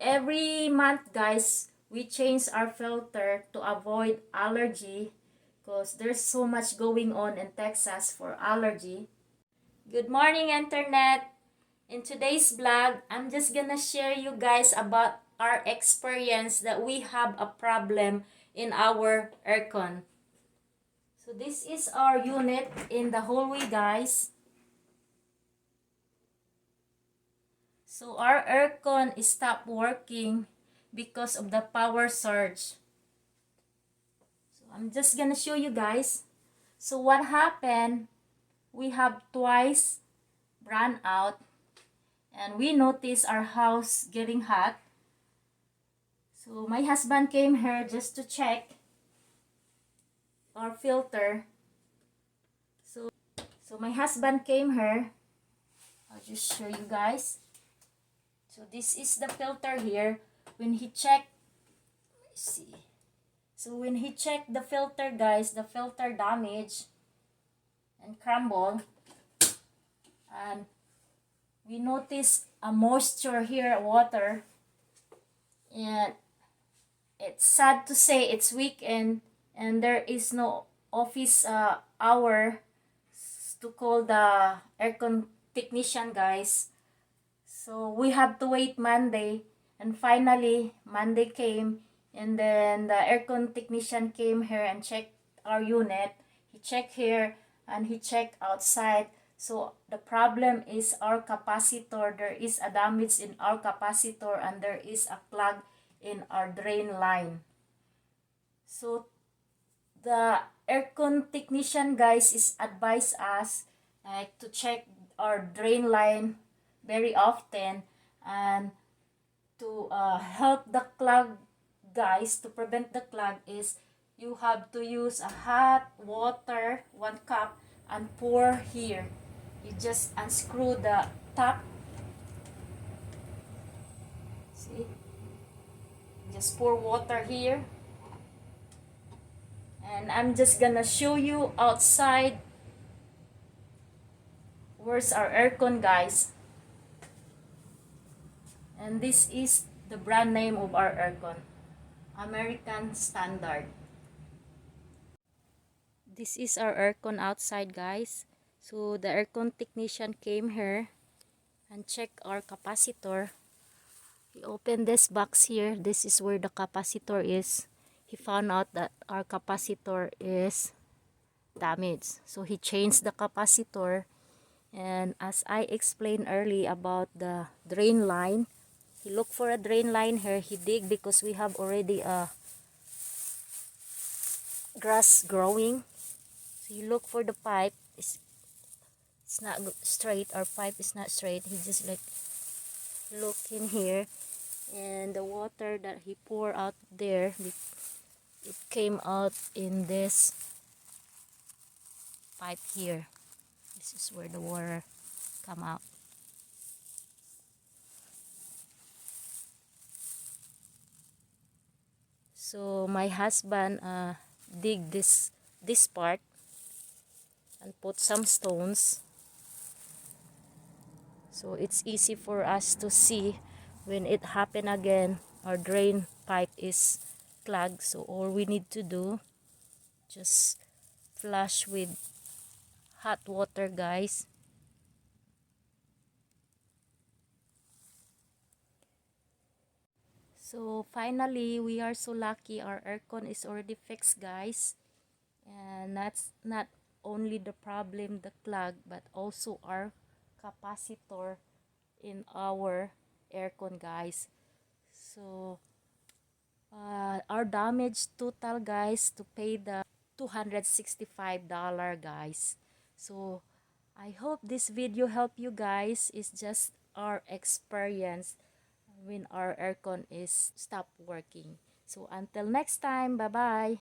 every month, guys, we change our filter to avoid allergy because there's so much going on in Texas for allergy. Good morning, internet. In today's vlog, I'm just gonna share you guys about our experience that we have a problem in our aircon. So this is our unit in the hallway, guys. So our aircon stopped working because of the power surge. So I'm just gonna show you guys. So what happened, we have twice ran out and we noticed our house getting hot. So my husband came here just to check our filter. So my husband came here. I'll just show you guys. So this is the filter here. When he checked, let's see. So when he checked the filter, guys, the filter damaged and crumbled. And we noticed a moisture here, water. And it's sad to say it's weekend and there is no office hour to call the aircon technician, guys. So we have to wait Monday, and finally Monday came, and then the aircon technician came here and checked our unit. He checked here and he checked outside. So the problem is our capacitor. There is a damage in our capacitor and there is a clog in our drain line. So the aircon technician, guys, is advise us to check our drain line very often, and to help the clog, guys, to prevent the clog is you have to use a hot water 1 cup and pour here. You just unscrew the top, see, just pour water here. And I'm just gonna show you outside where's our aircon, guys. And this is the brand name of our aircon, American Standard. This is our aircon outside, guys. So the aircon technician came here and checked our capacitor. He opened this box here. This is where the capacitor is. He found out that our capacitor is damaged. So he changed the capacitor. And as I explained earlier about the drain line, he looked for a drain line here. He dig because we have already a grass growing. So he looked for the pipe. It's not straight. Our pipe is not straight. He just like look in here, and the water that he poured out there, it came out in this pipe here. This is where the water come out. So my husband dig this part and put some stones, so it's easy for us to see when it happen again. Our drain pipe is clogged, so all we need to do, just flush with hot water, guys. So finally, we are so lucky our aircon is already fixed, guys. And that's not only the problem, the clog, but also our capacitor in our aircon, guys. So our damage total, guys, to pay the $265, guys. So I hope this video help you guys. It's just our experience when our aircon is stopped working. So until next time, bye bye.